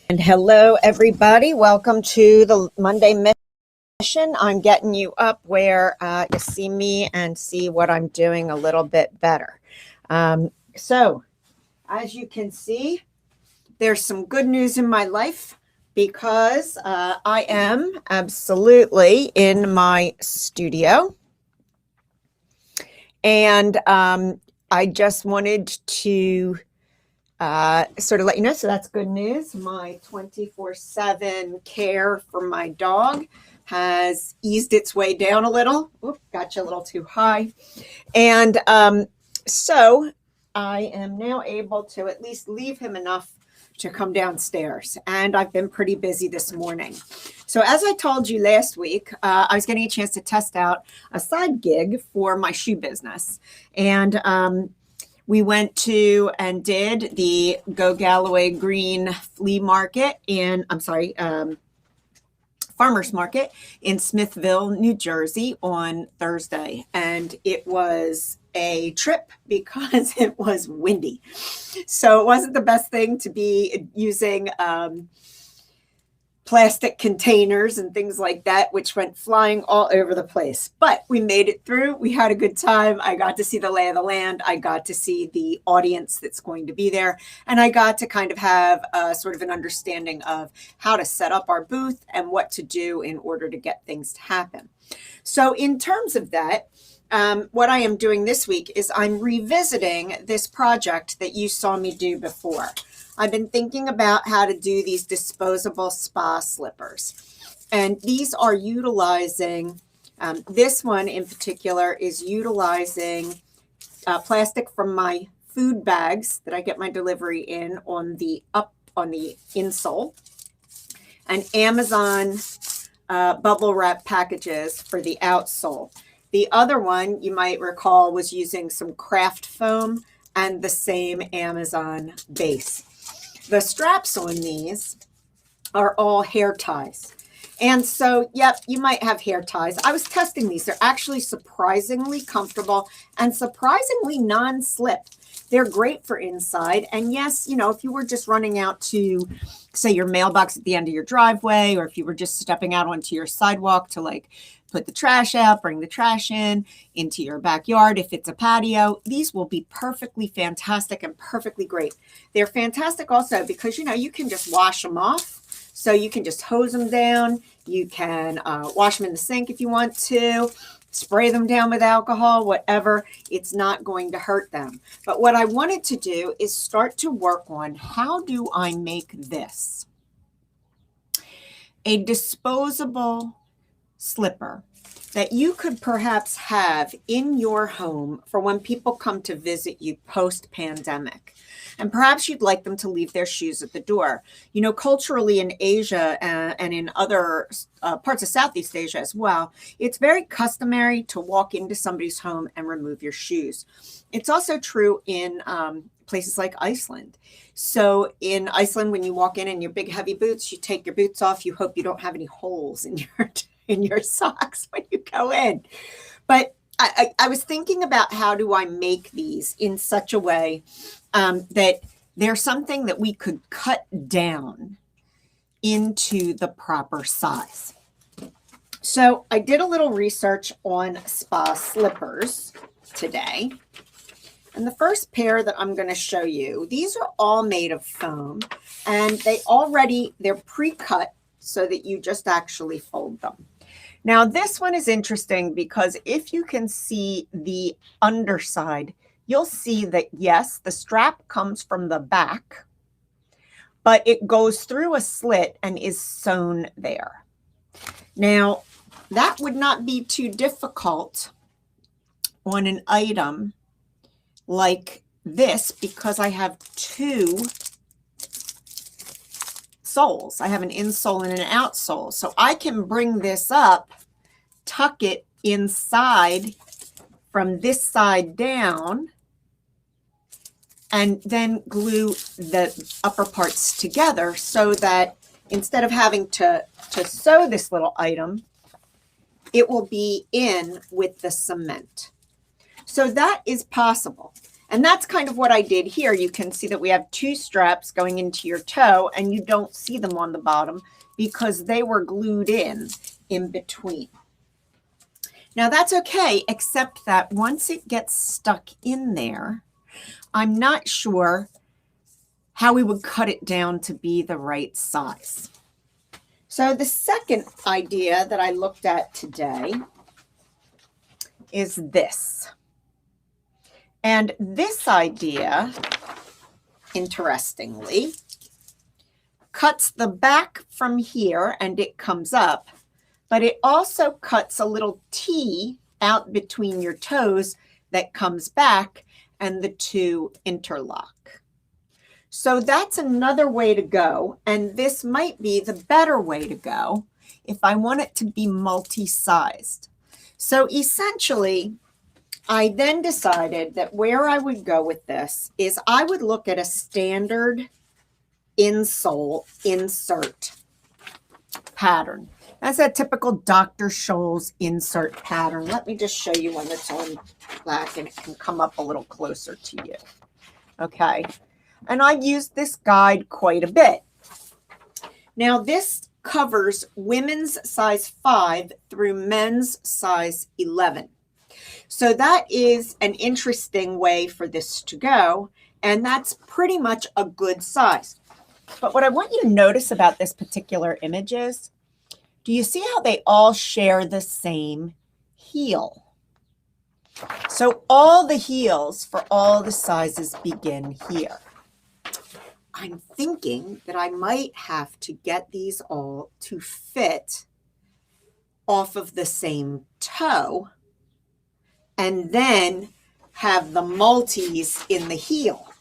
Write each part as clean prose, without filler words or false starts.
And hello, everybody. Welcome to the Monday Mission. I'm getting you up where you see me and see what I'm doing a little bit better. So, as you can see, there's some good news in my life because I am absolutely in my studio. And I just wanted to sort of let you know, so that's good news. My 24/7 care for my dog has eased its way down a little. Oop, got you a little too high. And so I am now able to at least leave him enough to come downstairs. And I've been pretty busy this morning. So as I told you last week, I was getting a chance to test out a side gig for my shoe business. And we went to and did the Go Galloway Green Flea Market Farmers Market in Smithville, New Jersey on Thursday. And it was a trip because it was windy. So it wasn't the best thing to be using plastic containers and things like that, which went flying all over the place. But we made it through. We had a good time. I got to see the lay of the land. I got to see the audience that's going to be there. And I got to kind of have sort of an understanding of how to set up our booth and what to do in order to get things to happen. So in terms of that, what I am doing this week is I'm revisiting this project that you saw me do before. I've been thinking about how to do these disposable spa slippers. And these are utilizing, this one in particular is utilizing plastic from my food bags that I get my delivery in on the insole, and Amazon bubble wrap packages for the outsole. The other one, you might recall, was using some craft foam and the same Amazon base. The straps on these are all hair ties. And so, yep, you might have hair ties. I was testing these. They're actually surprisingly comfortable and surprisingly non-slip. They're great for inside. And yes, you know, if you were just running out to, say, your mailbox at the end of your driveway, or if you were just stepping out onto your sidewalk to like put the trash out, bring the trash into your backyard. If it's a patio, these will be perfectly fantastic and perfectly great. They're fantastic also because, you know, you can just wash them off. So you can just hose them down. You can wash them in the sink if you want to, spray them down with alcohol, whatever. It's not going to hurt them. But what I wanted to do is start to work on, how do I make this a disposable slipper that you could perhaps have in your home for when people come to visit you post-pandemic. And perhaps you'd like them to leave their shoes at the door. You know, culturally in Asia and in other parts of Southeast Asia as well, it's very customary to walk into somebody's home and remove your shoes. It's also true in places like Iceland. So in Iceland, when you walk in your big heavy boots, you take your boots off. You hope you don't have any holes in your socks when you go in. But I was thinking about, how do I make these in such a way that they're something that we could cut down into the proper size. So I did a little research on spa slippers today. And the first pair that I'm going to show you, these are all made of foam, and they're pre-cut so that you just actually fold them. Now, this one is interesting because if you can see the underside, you'll see that, yes, the strap comes from the back, but it goes through a slit and is sewn there. Now, that would not be too difficult on an item like this because I have two soles. I have an insole and an outsole. So I can bring this up, tuck it inside from this side down, and then glue the upper parts together so that instead of having to sew this little item, it will be in with the cement. So that is possible. And that's kind of what I did here. You can see that we have 2 straps going into your toe, and you don't see them on the bottom because they were glued in between. Now that's okay, except that once it gets stuck in there, I'm not sure how we would cut it down to be the right size. So the second idea that I looked at today is this. And this idea, interestingly, cuts the back from here and it comes up, but it also cuts a little T out between your toes that comes back and the 2 interlock. So that's another way to go, and this might be the better way to go if I want it to be multi-sized. So essentially, I then decided that where I would go with this is I would look at a standard insole insert pattern. That's a typical Dr. Scholl's insert pattern. Let me just show you one that's on black and it can come up a little closer to you. Okay. And I've used this guide quite a bit. Now this covers women's size 5 through men's size 11. So that is an interesting way for this to go. And that's pretty much a good size. But what I want you to notice about this particular image is, do you see how they all share the same heel? So all the heels for all the sizes begin here. I'm thinking that I might have to get these all to fit off of the same toe and then have the multis in the heel.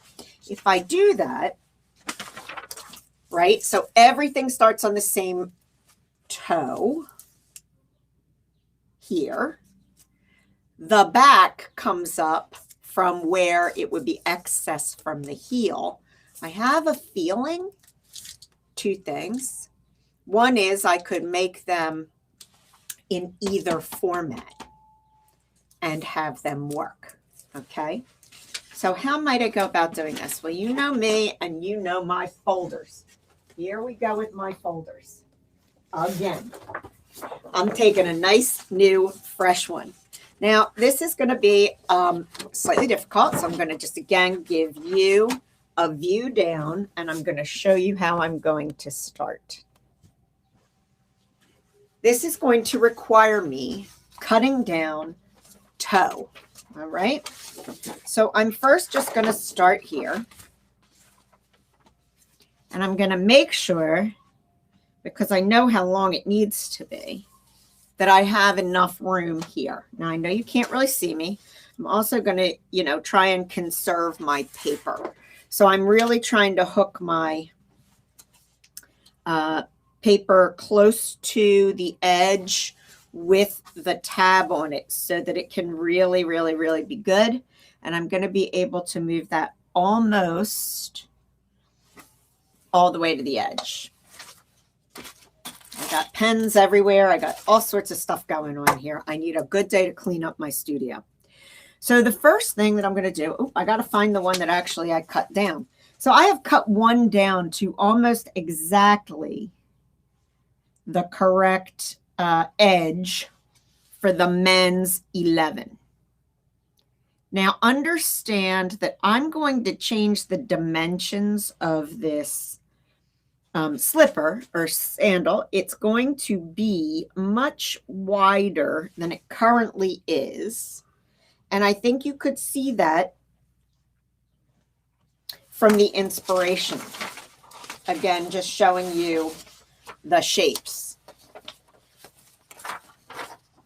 If I do that, right, so everything starts on the same toe here. The back comes up from where it would be excess from the heel. I have a feeling 2 things. One is I could make them in either format and have them work. Okay. So how might I go about doing this? Well, you know me and you know my folders. Here we go with my folders. Again, I'm taking a nice new fresh one. Now, this is going to be slightly difficult. So I'm going to just again give you a view down and I'm going to show you how I'm going to start. This is going to require me cutting down toe. All right. So I'm first just going to start here. And I'm going to make sure, because I know how long it needs to be, that I have enough room here. Now, I know you can't really see me. I'm also going to, try and conserve my paper. So I'm really trying to hook my paper close to the edge with the tab on it so that it can really, really, really be good. And I'm going to be able to move that almost all the way to the edge. I got pens everywhere. I got all sorts of stuff going on here. I need a good day to clean up my studio. So the first thing that I'm going to do, I got to find the one that actually I cut down. So I have cut one down to almost exactly the correct edge for the men's 11. Now understand that I'm going to change the dimensions of this slipper or sandal. It's going to be much wider than it currently is. And I think you could see that from the inspiration. Again, just showing you the shapes.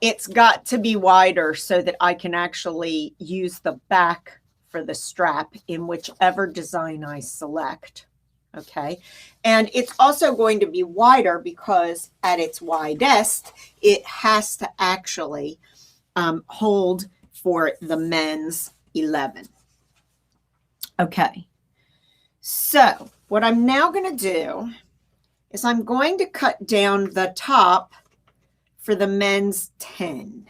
It's got to be wider so that I can actually use the back for the strap in whichever design I select. Okay. And it's also going to be wider because at its widest, it has to actually hold for the men's 11. Okay. So what I'm now going to do is I'm going to cut down the top for the men's 10.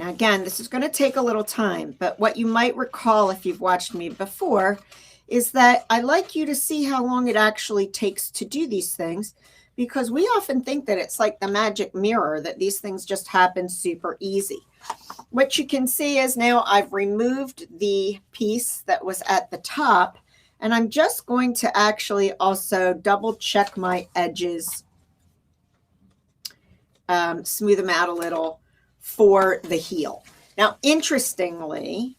Now, again, this is going to take a little time, but what you might recall if you've watched me before is that I like you to see how long it actually takes to do these things, because we often think that it's like the magic mirror, that these things just happen super easy. What you can see is now I've removed the piece that was at the top, and I'm just going to actually also double check my edges, smooth them out a little for the heel. Now, interestingly,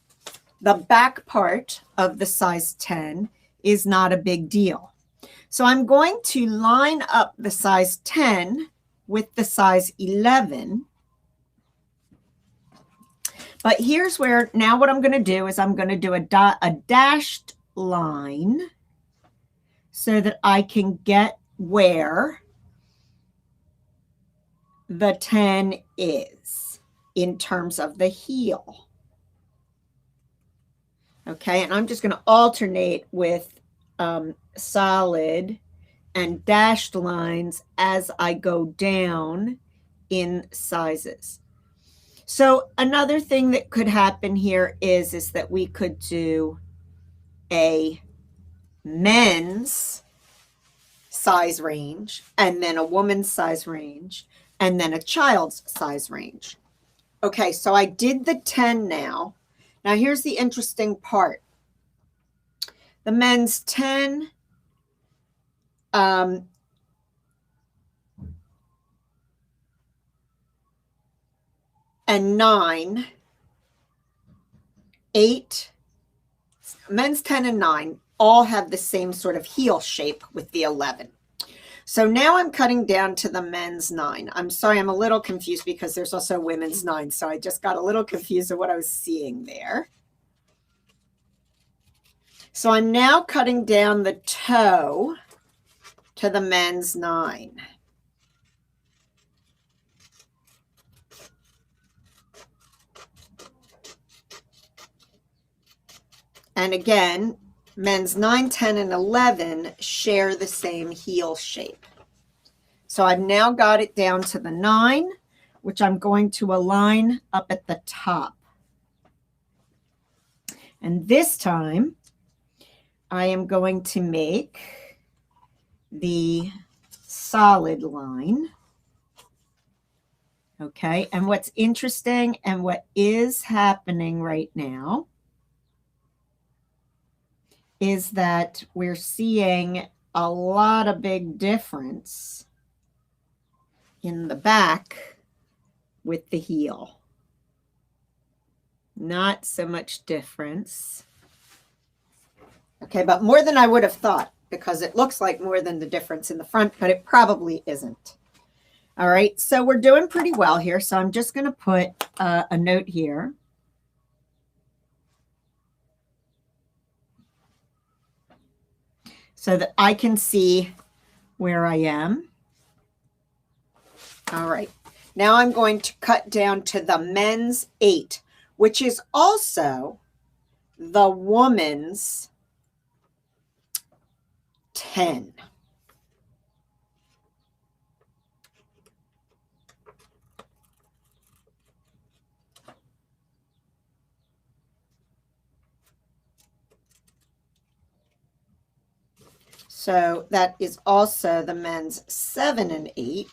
the back part of the size 10 is not a big deal. So I'm going to line up the size 10 with the size 11. But here's where, now what I'm going to do is I'm going to do a dashed line so that I can get where the 10 is in terms of the heel. Okay, and I'm just going to alternate with solid and dashed lines as I go down in sizes. So another thing that could happen here is that we could do a men's size range, and then a woman's size range, and then a child's size range. Okay, so I did the 10 now. Now here's the interesting part. The men's 10, and 9, 8, men's 10 and 9 all have the same sort of heel shape with the 11. So now I'm cutting down to the men's 9. I'm sorry, I'm a little confused because there's also women's 9. So I just got a little confused of what I was seeing there. So I'm now cutting down the toe to the men's 9. And again, men's 9, 10, and 11 share the same heel shape. So I've now got it down to the 9, which I'm going to align up at the top. And this time, I am going to make the solid line. Okay, and what's interesting and what is happening right now is that we're seeing a lot of big difference in the back with the heel. Not so much difference. Okay, but more than I would have thought, because it looks like more than the difference in the front, but it probably isn't. All right, so we're doing pretty well here. So I'm just going to put a note here. So that I can see where I am. All right, now I'm going to cut down to the men's 8, which is also the woman's 10. So that is also the men's 7 and 8.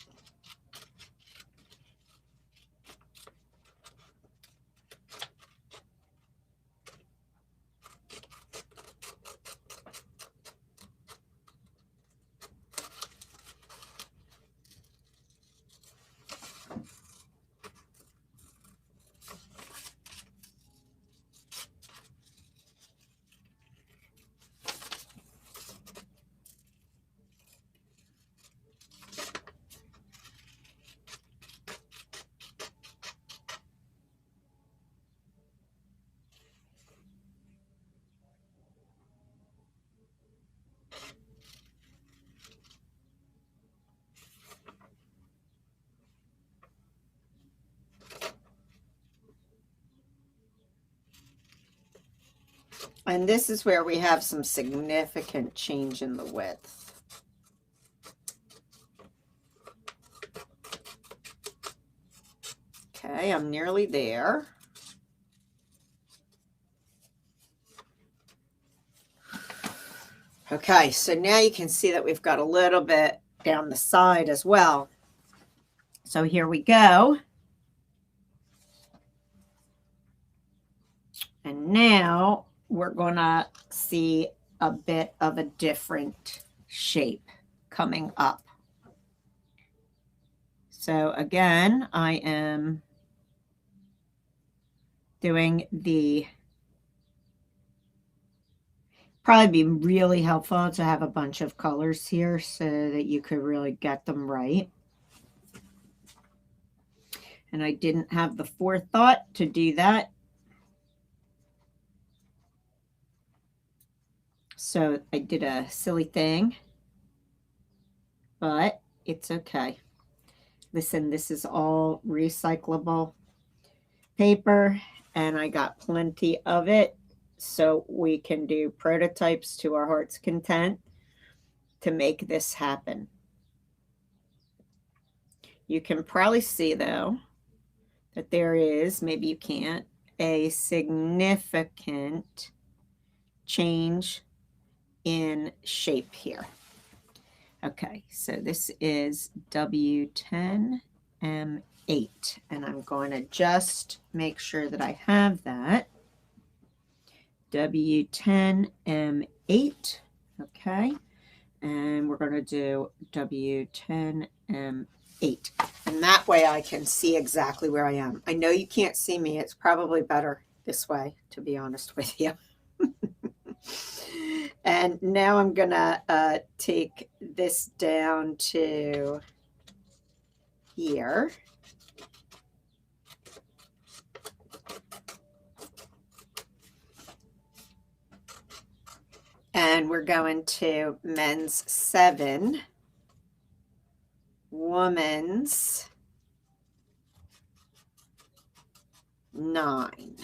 And this is where we have some significant change in the width. Okay, I'm nearly there. Okay, so now you can see that we've got a little bit down the side as well. So here we go. And now we're going to see a bit of a different shape coming up. So again, I am doing probably be really helpful to have a bunch of colors here so that you could really get them right. And I didn't have the forethought to do that. So I did a silly thing, but it's okay. Listen, this is all recyclable paper and I got plenty of it. So we can do prototypes to our heart's content to make this happen. You can probably see though that there is, maybe you can't, a significant change in shape here. Okay, so this is W10M8 and I'm going to just make sure that I have that. W10M8, okay, and we're going to do W10M8, and that way I can see exactly where I am. I know you can't see me. It's probably better this way, to be honest with you. And now I'm going to take this down to here. And we're going to men's 7, woman's 9.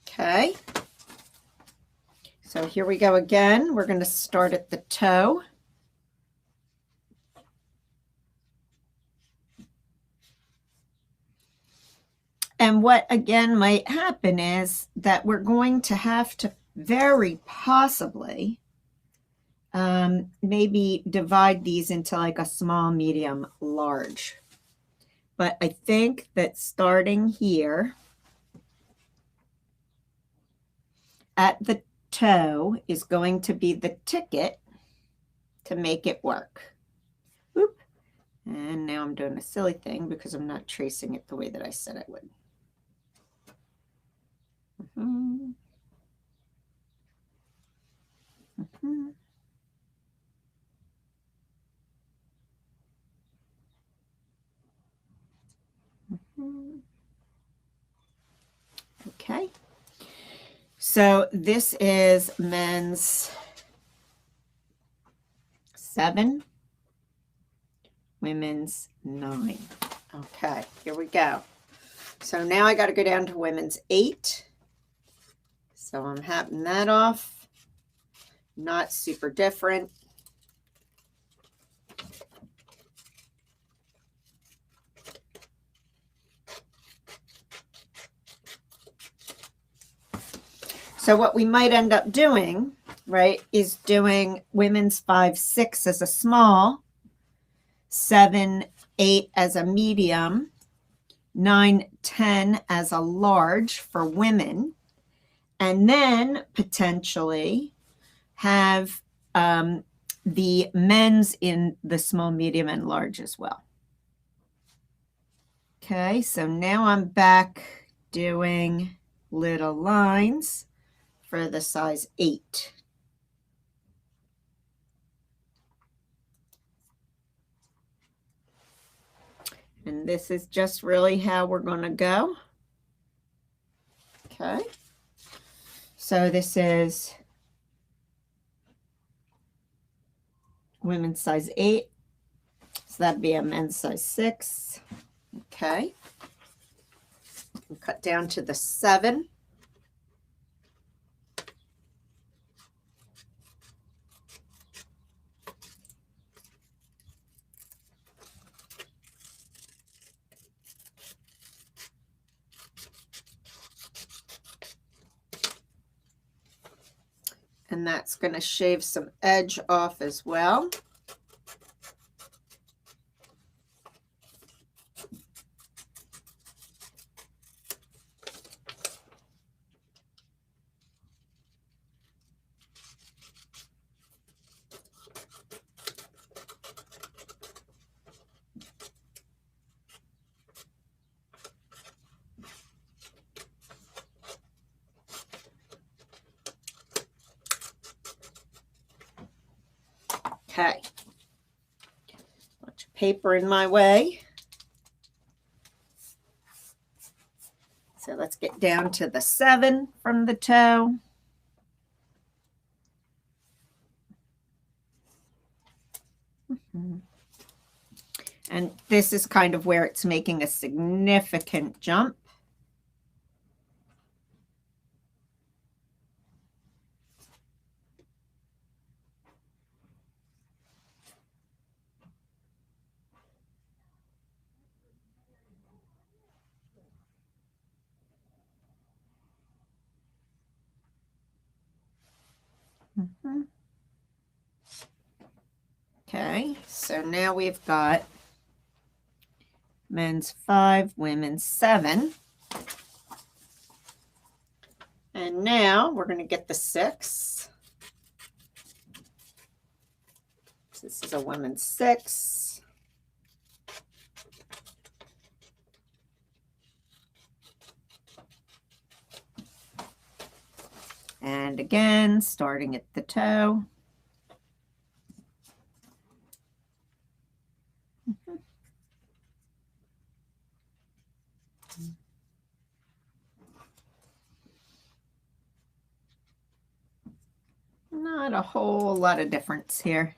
Okay. So here we go again. We're going to start at the toe. And what again might happen is that we're going to have to very possibly maybe divide these into like a small, medium, large. But I think that starting here at the toe is going to be the ticket to make it work. Oop. And now I'm doing a silly thing because I'm not tracing it the way that I said I would. Okay. So this is men's 7, women's 9. Okay, here we go. So now I got to go down to women's 8. So I'm having that off. Not super different. So what we might end up doing, right, is doing women's 5, 6 as a small, 7, 8 as a medium, 9, 10 as a large for women, and then potentially have the men's in the small, medium, and large as well. Okay, so now I'm back doing little lines for the size 8. And this is just really how we're going to go. Okay. So this is women's size 8. So that'd be a men's size 6. Okay. and cut down to the 7. And that's going to shave some edge off as well. Okay, bunch of paper in my way. So let's get down to the 7 from the toe. And this is kind of where it's making a significant jump. Okay, so now we've got men's 5, women's 7. And now we're going to get the 6. This is a women's 6. And again, starting at the toe. Not a whole lot of difference here.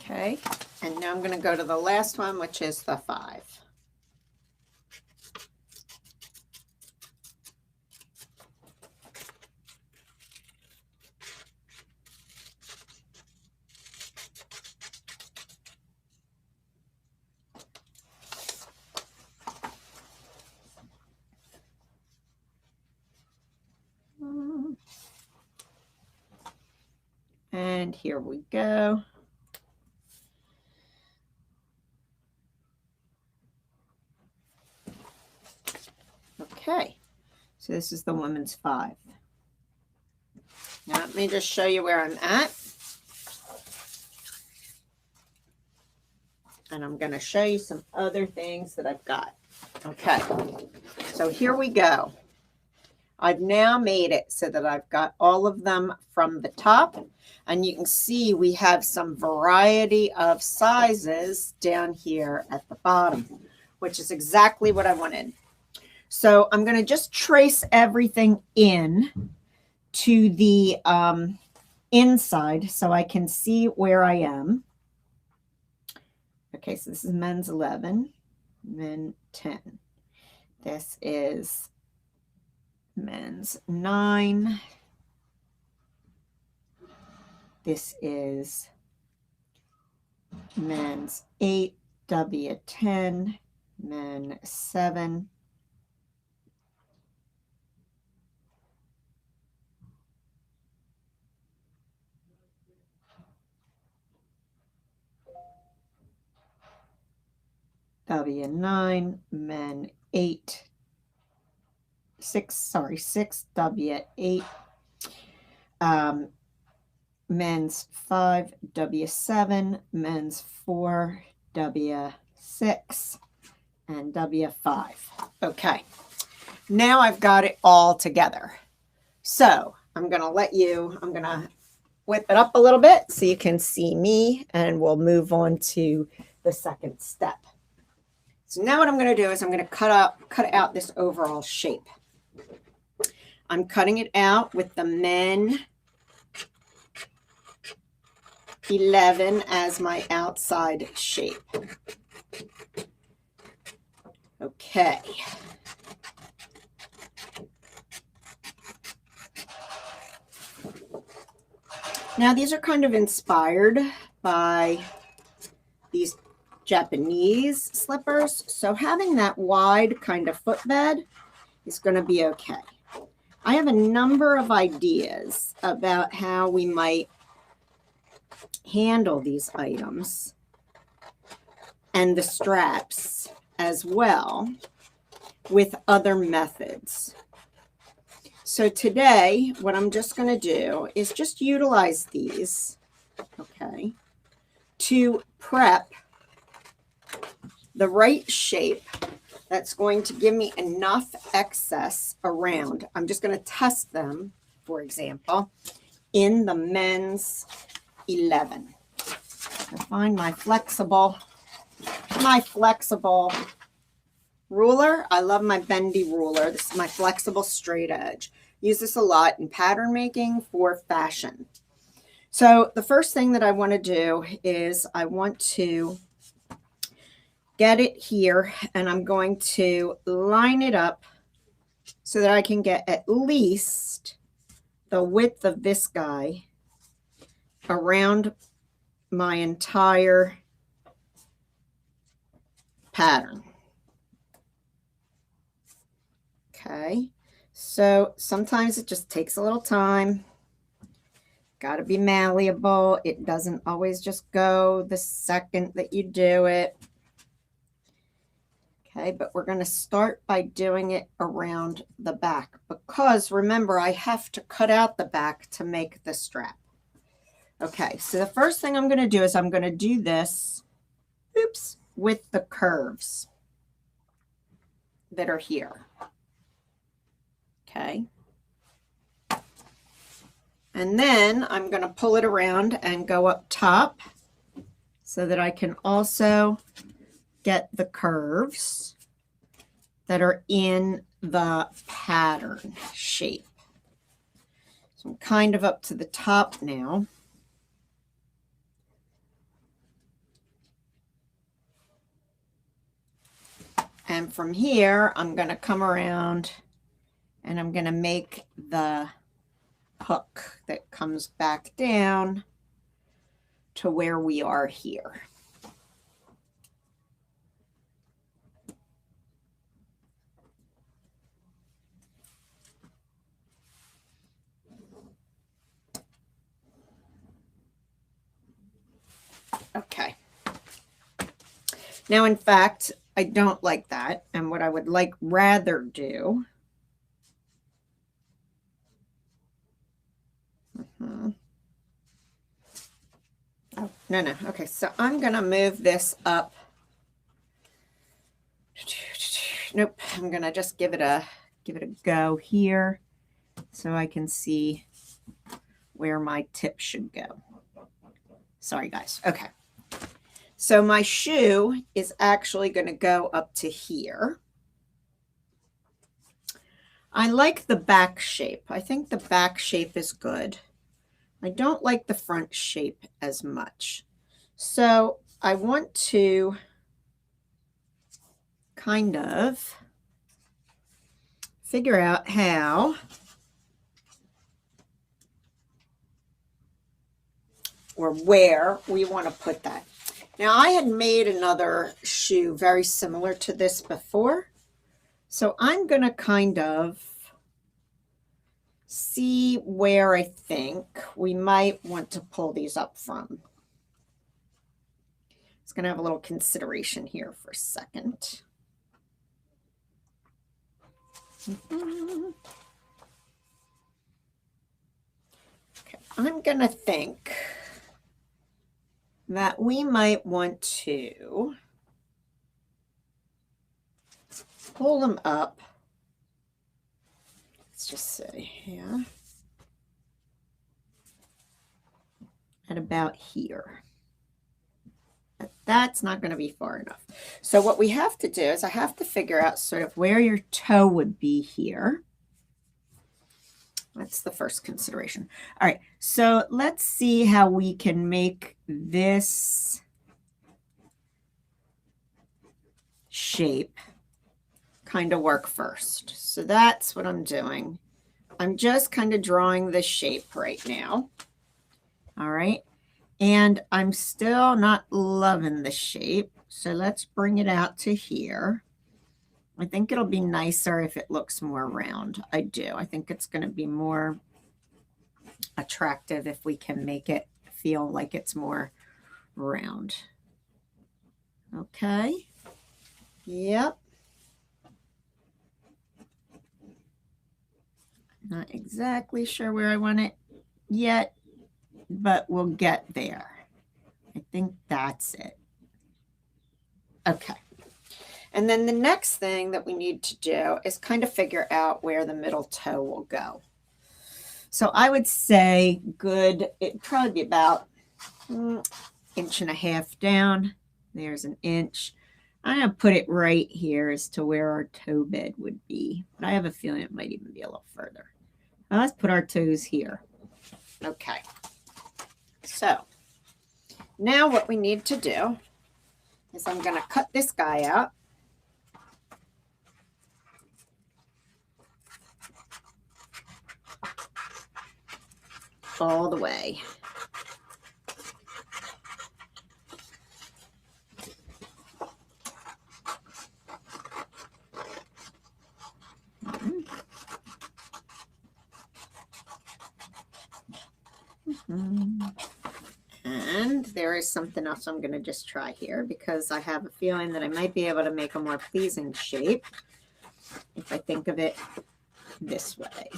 Okay, and now I'm going to go to the last one, which is the 5. And here we go. Okay, so this is the woman's 5. Now let me just show you where I'm at. And I'm going to show you some other things that I've got. Okay, so here we go. I've now made it so that I've got all of them from the top. And you can see we have some variety of sizes down here at the bottom, which is exactly what I wanted. So I'm going to just trace everything in to the inside so I can see where I am. Okay, so this is men's 11, men 10. This is men's 9. This is men's 8, W10, men 7. W9, men 8, 6, W8, men's 5, W7, men's 4, W6, and W5. Okay, now I've got it all together. So I'm going to whip it up a little bit so you can see me, and we'll move on to the second step. So now what I'm going to do is I'm going to cut out this overall shape. I'm cutting it out with the Men 11 as my outside shape. Okay. Now these are kind of inspired by these Japanese slippers. So having that wide kind of footbed is going to be okay. I have a number of ideas about how we might handle these items and the straps as well with other methods. So today, what I'm just going to do is just utilize these, okay, to prep the right shape that's going to give me enough excess around. I'm just going to test them, for example, in the Men's 11. I find my flexible ruler. I love my bendy ruler. This is my flexible straight edge. Use this a lot in pattern making for fashion. So the first thing that I want to do is I want to get it here, and I'm going to line it up so that I can get at least the width of this guy around my entire pattern. Okay, so sometimes it just takes a little time. Got to be malleable. It doesn't always just go the second that you do it. Okay, but we're going to start by doing it around the back, because remember, I have to cut out the back to make the strap. Okay, so the first thing I'm going to do is I'm going to do this, oops, with the curves that are here. Okay. And then I'm going to pull it around and go up top so that I can also get the curves that are in the pattern shape. So I'm kind of up to the top now. And from here, I'm going to come around and I'm going to make the hook that comes back down to where we are here. Okay. Now, in fact, I don't like that. And what I would rather do. Oh, no. Okay, so I'm going to move this up. Nope, I'm going to just give it a go here so I can see where my tip should go. Sorry, guys. Okay. So my shoe is actually going to go up to here. I like the back shape. I think the back shape is good. I don't like the front shape as much. So I want to kind of figure out how or where we want to put that. Now, I had made another shoe very similar to this before, so I'm going to kind of see where I think we might want to pull these up from. It's going to have a little consideration here for a second. Okay, I'm going to think that we might want to pull them up. Let's just say here at about here. But that's not going to be far enough. So what we have to do is I have to figure out sort of where your toe would be here. That's the first consideration. All right, so let's see how we can make this shape kind of work first. So that's what I'm doing. I'm just kind of drawing the shape right now. All right. And I'm still not loving the shape. So let's bring it out to here. I think it'll be nicer if it looks more round. I do. I think it's going to be more attractive if we can make it feel like it's more round. Okay. Yep. Not exactly sure where I want it yet, but we'll get there. I think that's it. Okay. And then the next thing that we need to do is kind of figure out where the middle toe will go. So I would say it'd probably be about 1.5 inches down. There's 1 inch. I'm going to put it right here as to where our toe bed would be. But I have a feeling it might even be a little further. Well, let's put our toes here. Okay. So now what we need to do is I'm going to cut this guy out. All the way. And there is something else I'm going to just try here because I have a feeling that I might be able to make a more pleasing shape if I think of it this way.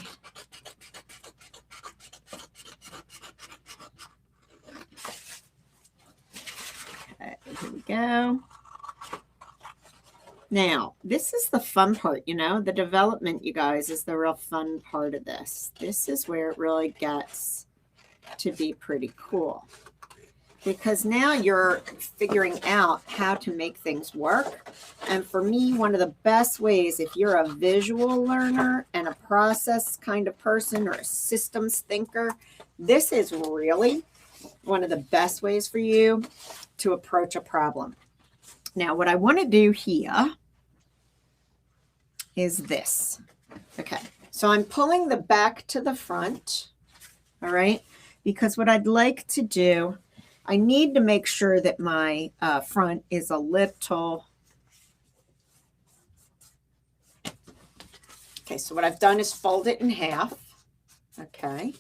Okay, here we go. Now, this is the fun part, the development, you guys, is the real fun part of this. This is where it really gets to be pretty cool. Because now you're figuring out how to make things work. And for me, one of the best ways, if you're a visual learner and a process kind of person or a systems thinker, this is really one of the best ways for you to approach a problem. Now, what I want to do here is this. Okay, so I'm pulling the back to the front, all right, because what I'd like to do, I need to make sure that my front is a little. Okay, so what I've done is fold it in half. Okay.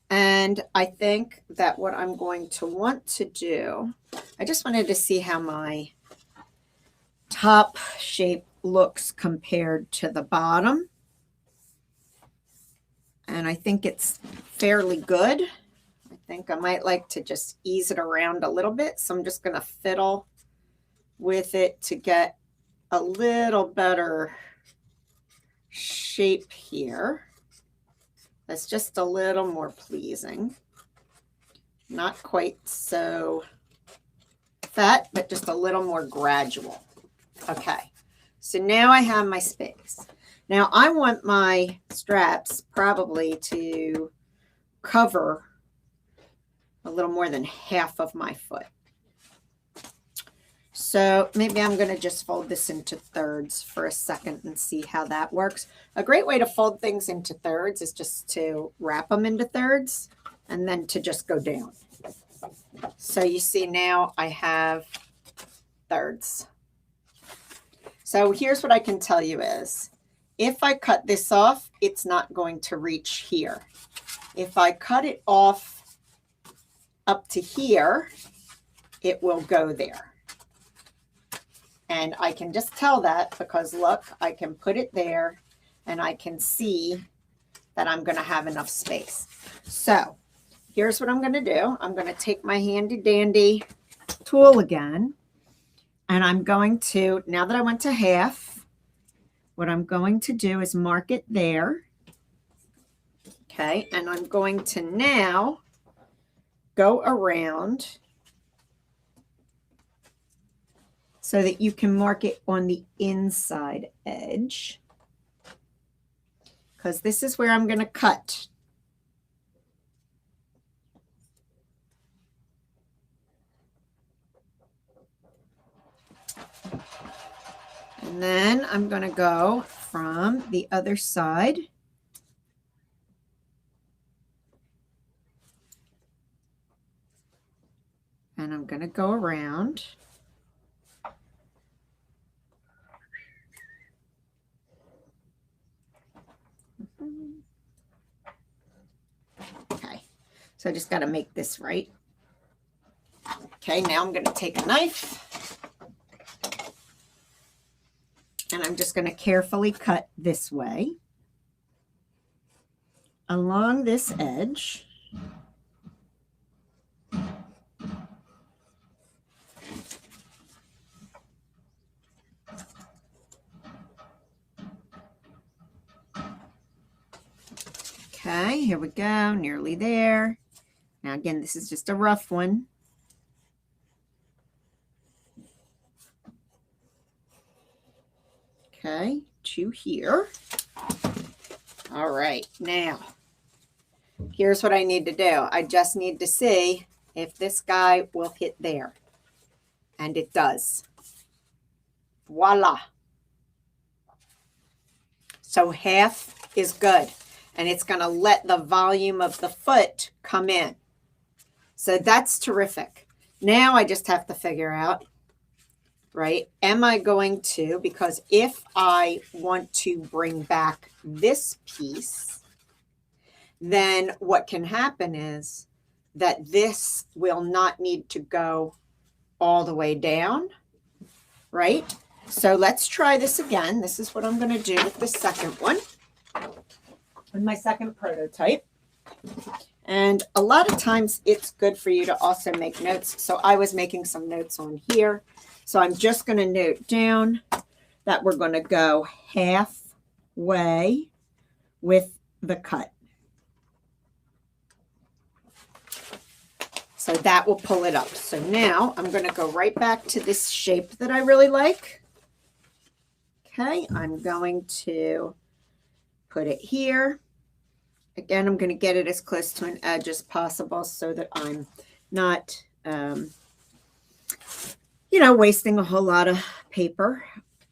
And I think that what I'm going to want to do, I just wanted to see how my top shape looks compared to the bottom. And I think it's fairly good. I think I might like to just ease it around a little bit. So I'm just going to fiddle with it to get a little better shape here. That's just a little more pleasing. Not quite so fat, but just a little more gradual. Okay, so now I have my space. Now I want my straps probably to cover a little more than half of my foot. So maybe I'm going to just fold this into thirds for a second and see how that works. A great way to fold things into thirds is just to wrap them into thirds and then to just go down. So you see now I have thirds. So here's what I can tell you is, if I cut this off, it's not going to reach here. If I cut it off up to here, it will go there. And I can just tell that because look, I can put it there and I can see that I'm going to have enough space. So here's what I'm going to do. I'm going to take my handy dandy tool again. And I'm going to, now that I went to half, what I'm going to do is mark it there. Okay. And I'm going to now go around so that you can mark it on the inside edge. because this is where I'm going to cut. And then I'm going to go from the other side. And I'm going to go around. Okay, so I just got to make this right. Okay, now I'm going to take a knife. And I'm just going to carefully cut this way along this edge. Okay, here we go, nearly there. Now again, this is just a rough one. Okay, to here. All right, now, here's what I need to do. I just need to see if this guy will hit there. And it does. Voila. So half is good. And it's going to let the volume of the foot come in. So that's terrific. Now I just have to figure out, right, am I going to, because if I want to bring back this piece, then what can happen is that this will not need to go all the way down, right? So let's try this again. This is what I'm going to do with the second one. With my second prototype. And a lot of times it's good for you to also make notes. So I was making some notes on here. So I'm just going to note down that we're going to go halfway with the cut. So that will pull it up. So now I'm going to go right back to this shape that I really like. Okay, I'm going to put it here. Again, I'm going to get it as close to an edge as possible so that I'm not, wasting a whole lot of paper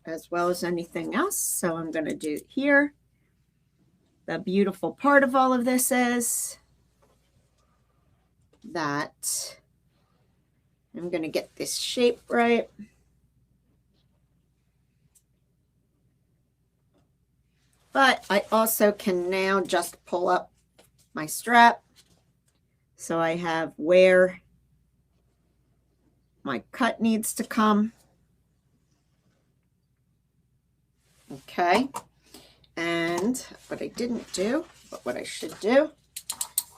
as well as anything else. So I'm going to do here. The beautiful part of all of this is that I'm going to get this shape right. But I also can now just pull up my strap. So I have where my cut needs to come. Okay. And what I didn't do, but what I should do,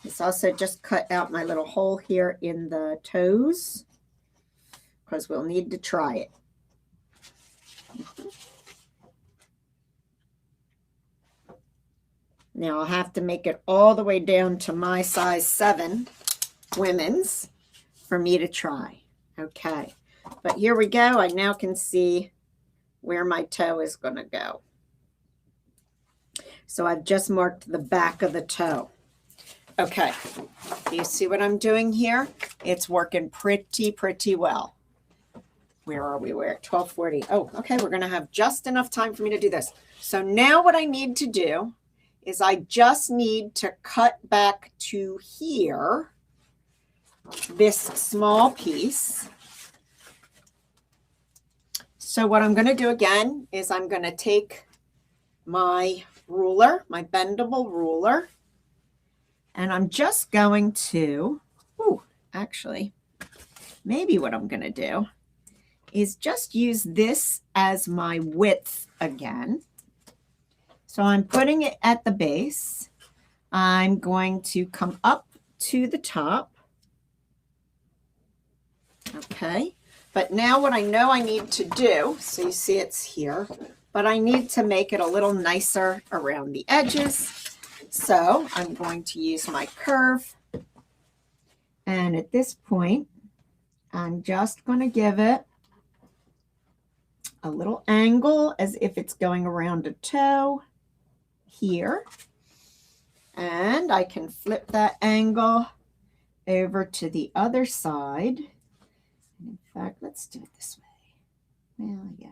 is also just cut out my little hole here in the toes, because we'll need to try it. Now I'll have to make it all the way down to my size 7 women's for me to try. Okay, but here we go. I now can see where my toe is going to go. So I've just marked the back of the toe. Okay, do you see what I'm doing here? It's working pretty well. Where are we? We're at 12:40. Oh, okay, we're going to have just enough time for me to do this. So now what I need to do is I just need to cut back to here, this small piece. So what I'm going to do again is I'm going to take my ruler, my bendable ruler, and I'm just going to, actually, maybe what I'm going to do is just use this as my width again. So I'm putting it at the base. I'm going to come up to the top. Okay. But now what I know I need to do, so you see it's here, but I need to make it a little nicer around the edges. So I'm going to use my curve. And at this point, I'm just going to give it a little angle as if it's going around a toe here. And I can flip that angle over to the other side. In fact, let's do it this way. Well, yeah.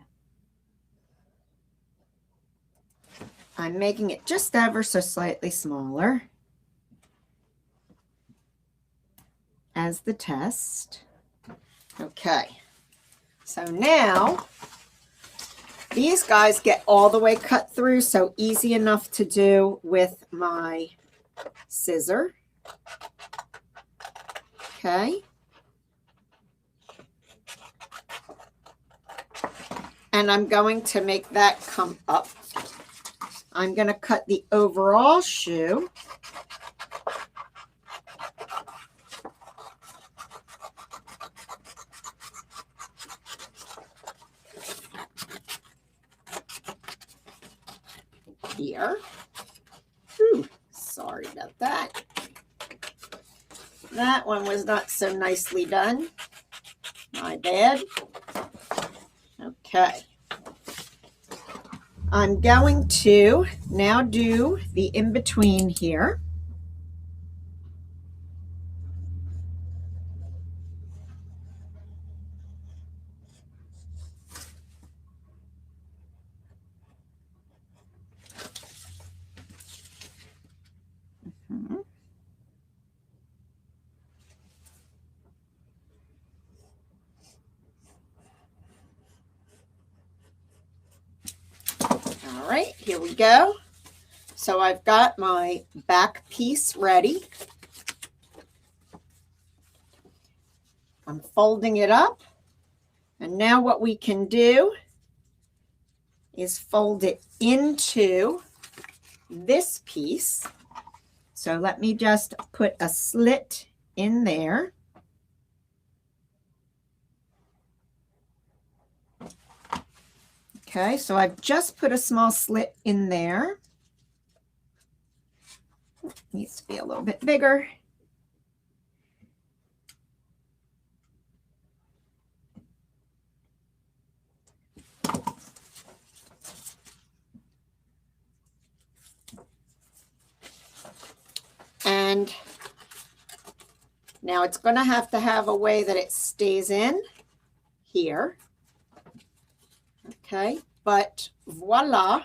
I'm making it just ever so slightly smaller as the test. Okay. So now these guys get all the way cut through, so easy enough to do with my scissor. Okay. And I'm going to make that come up. I'm going to cut the overall shoe. Here. Ooh, sorry about that. That one was not so nicely done. My bad. Okay. I'm going to now do the in-between here. All right, here we go. So I've got my back piece ready. I'm folding it up. And now what we can do is fold it into this piece. So let me just put a slit in there. Okay, so I've just put a small slit in there. Needs to be a little bit bigger. And now it's going to have a way that it stays in here. Okay, but voila.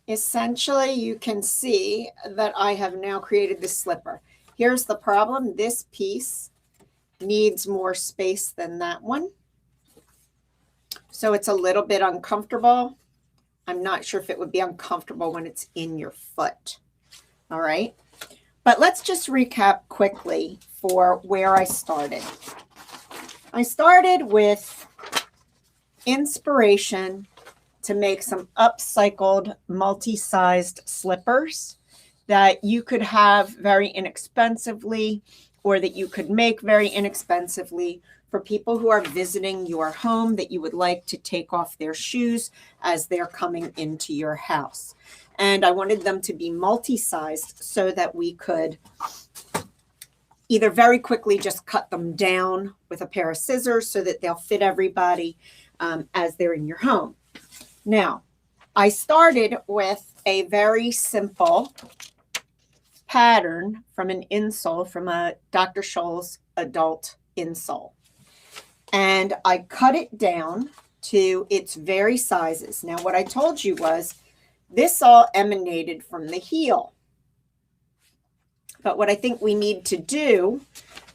Essentially, you can see that I have now created this slipper. Here's the problem. This piece needs more space than that one. So it's a little bit uncomfortable. I'm not sure if it would be uncomfortable when it's in your foot. All right. But let's just recap quickly for where I started. I started with inspiration to make some upcycled multi-sized slippers that you could have very inexpensively, or that you could make very inexpensively for people who are visiting your home that you would like to take off their shoes as they're coming into your house. And I wanted them to be multi-sized so that we could either very quickly just cut them down with a pair of scissors so that they'll fit everybody as they're in your home. Now, I started with a very simple pattern from an insole, from a Dr. Scholl's adult insole. And I cut it down to its very sizes. Now, what I told you was this all emanated from the heel. But what I think we need to do,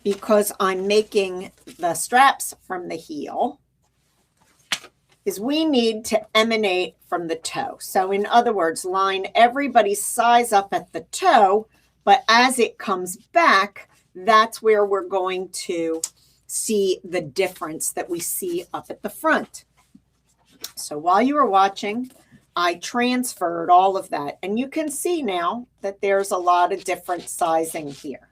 because I'm making the straps from the heel, is we need to emanate from the toe. So in other words, line everybody's size up at the toe, but as it comes back, that's where we're going to see the difference that we see up at the front. So while you were watching, I transferred all of that, and you can see now that there's a lot of different sizing here.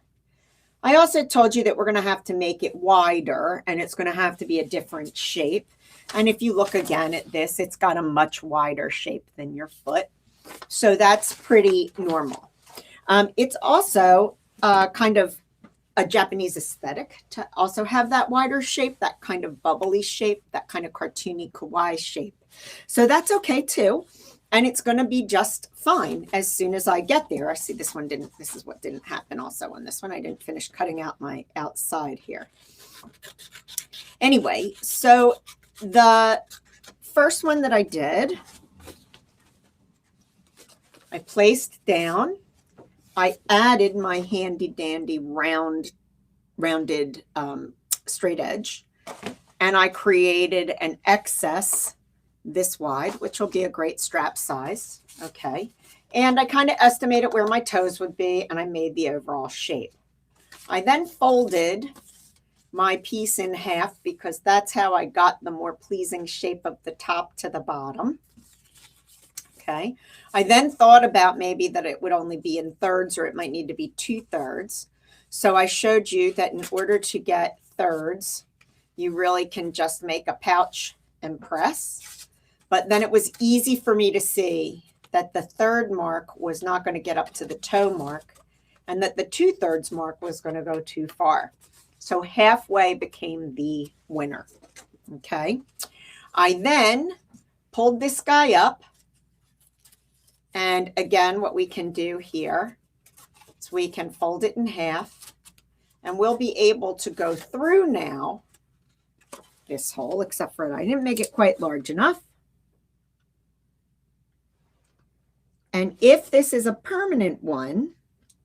I also told you that we're going to have to make it wider, and it's going to have to be a different shape. And if you look again at this, it's got a much wider shape than your foot. So that's pretty normal. It's also kind of a Japanese aesthetic to also have that wider shape, that kind of bubbly shape, that kind of cartoony kawaii shape. So that's okay too. And it's going to be just fine as soon as I get there. I see this is what didn't happen also on this one. I didn't finish cutting out my outside here. Anyway, so the first one that I did, I placed down, I added my handy dandy rounded straight edge, and I created an excess this wide, which will be a great strap size. Okay. And I kind of estimated where my toes would be, and I made the overall shape. I then folded my piece in half because that's how I got the more pleasing shape of the top to the bottom. Okay. I then thought about maybe that it would only be in thirds, or it might need to be 2/3. So I showed you that in order to get thirds, you really can just make a pouch and press. But then it was easy for me to see that the third mark was not going to get up to the toe mark, and that the 2/3 mark was going to go too far. So halfway became the winner. Okay. I then pulled this guy up. And again, what we can do here is we can fold it in half, and we'll be able to go through now this hole, except for I didn't make it quite large enough. And if this is a permanent one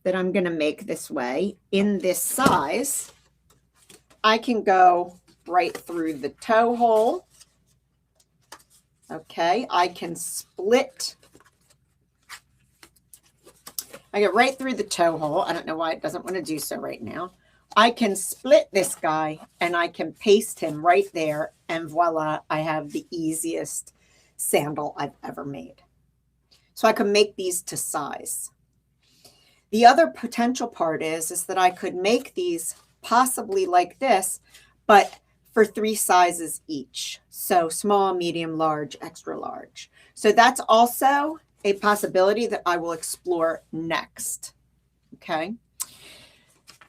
that I'm going to make this way in this size, I can go right through the toe hole. Okay, I can split. I get right through the toe hole. I don't know why it doesn't want to do so right now. I can split this guy and I can paste him right there, and voila, I have the easiest sandal I've ever made. So I can make these to size. The other potential part is that I could make these possibly like this, but for 3 sizes each. So small, medium, large, extra large. So that's also a possibility that I will explore next. Okay.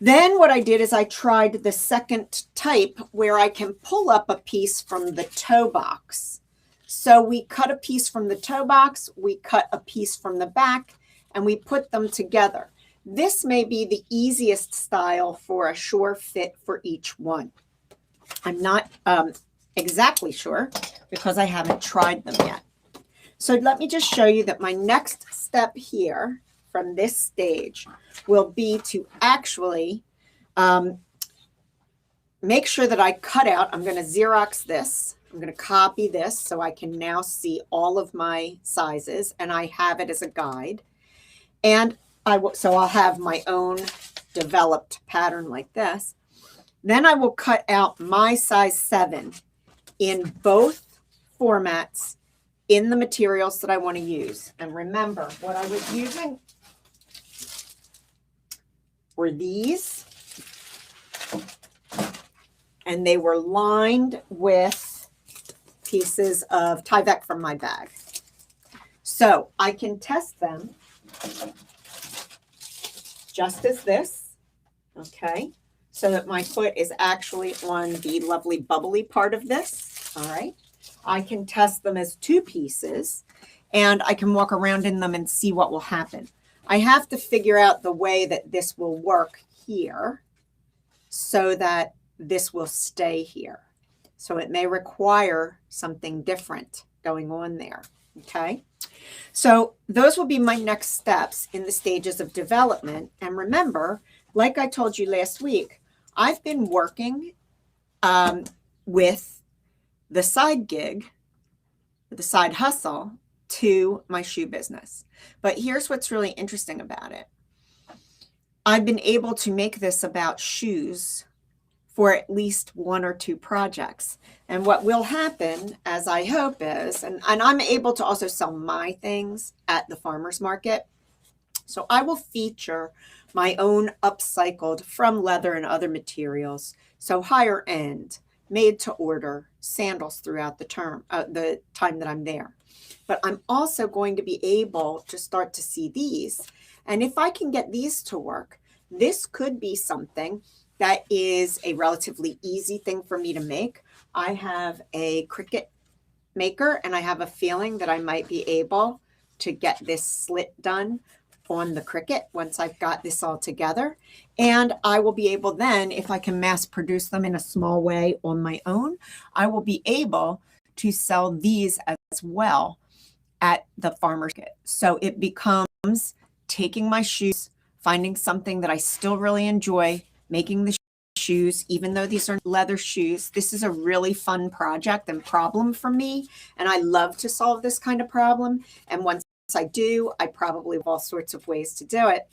Then what I did is I tried the second type where I can pull up a piece from the toe box. So we cut a piece from the toe box, we cut a piece from the back, and we put them together. This may be the easiest style for a sure fit for each one. I'm not exactly sure because I haven't tried them yet. So let me just show you that my next step here from this stage will be to actually make sure that I cut out. I'm going to Xerox this. I'm going to copy this so I can now see all of my sizes, and I have it as a guide. And so I'll have my own developed pattern like this. Then I will cut out my size 7 in both formats in the materials that I want to use. And remember, what I was using were these, and they were lined with pieces of Tyvek from my bag. So I can test them just as this, okay, so that my foot is actually on the lovely bubbly part of this, all right. I can test them as 2 pieces, and I can walk around in them and see what will happen. I have to figure out the way that this will work here so that this will stay here. So it may require something different going on there, okay? So those will be my next steps in the stages of development. And remember, like I told you last week, I've been working with the side gig, the side hustle to my shoe business. But here's what's really interesting about it. I've been able to make this about shoes for at least 1 or 2 projects. And what will happen, as I hope is, and I'm able to also sell my things at the farmer's market. So I will feature my own upcycled from leather and other materials. So higher end, made to order sandals throughout the time that I'm there. But I'm also going to be able to start to see these. And if I can get these to work, this could be something that is a relatively easy thing for me to make. I have a Cricut maker, and I have a feeling that I might be able to get this slit done on the Cricut once I've got this all together. And I will be able then, if I can mass produce them in a small way on my own, I will be able to sell these as well at the farmer's market. So it becomes taking my shoes, finding something that I still really enjoy, making the shoes, even though these are leather shoes. This is a really fun project and problem for me. And I love to solve this kind of problem. And once I do, I probably have all sorts of ways to do it.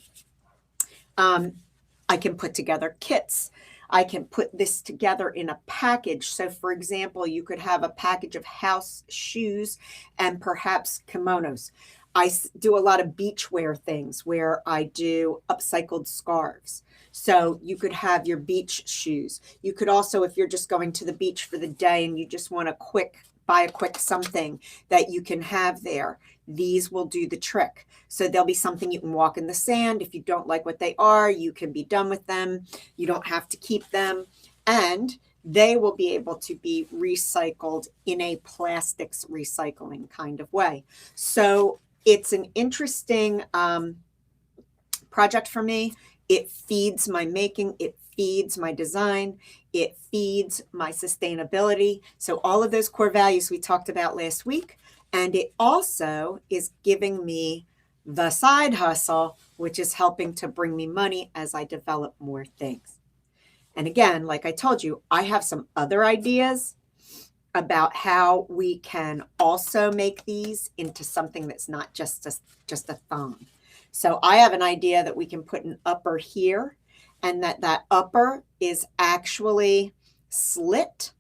I can put together kits. I can put this together in a package. So for example, you could have a package of house shoes and perhaps kimonos. I do a lot of beachwear things where I do upcycled scarves. So you could have your beach shoes. You could also, if you're just going to the beach for the day and you just want to buy a quick something that you can have there, these will do the trick. So there'll be something you can walk in the sand. If you don't like what they are, you can be done with them. You don't have to keep them. And they will be able to be recycled in a plastics recycling kind of way. So it's an interesting project for me. It feeds my making. It feeds my design. It feeds my sustainability. So all of those core values we talked about last week. And it also is giving me the side hustle, which is helping to bring me money as I develop more things. And again, like I told you, I have some other ideas about how we can also make these into something that's not just a thong. So I have an idea that we can put an upper here, and that upper is actually slit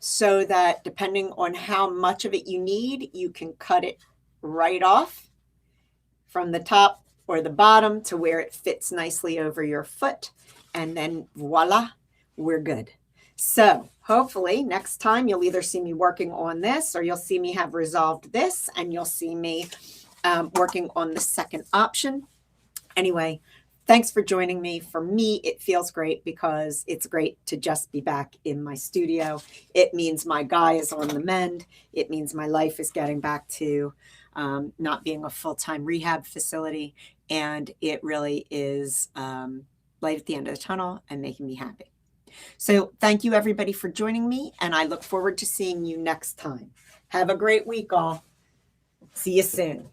so that depending on how much of it you need, you can cut it right off from the top or the bottom to where it fits nicely over your foot. And then voila, we're good. So hopefully next time you'll either see me working on this or you'll see me have resolved this and you'll see me working on the second option. Anyway, thanks for joining me. For me, it feels great because it's great to just be back in my studio. It means my guy is on the mend. It means my life is getting back to not being a full-time rehab facility. And it really is light at the end of the tunnel and making me happy. So thank you everybody for joining me, and I look forward to seeing you next time. Have a great week, all. See you soon.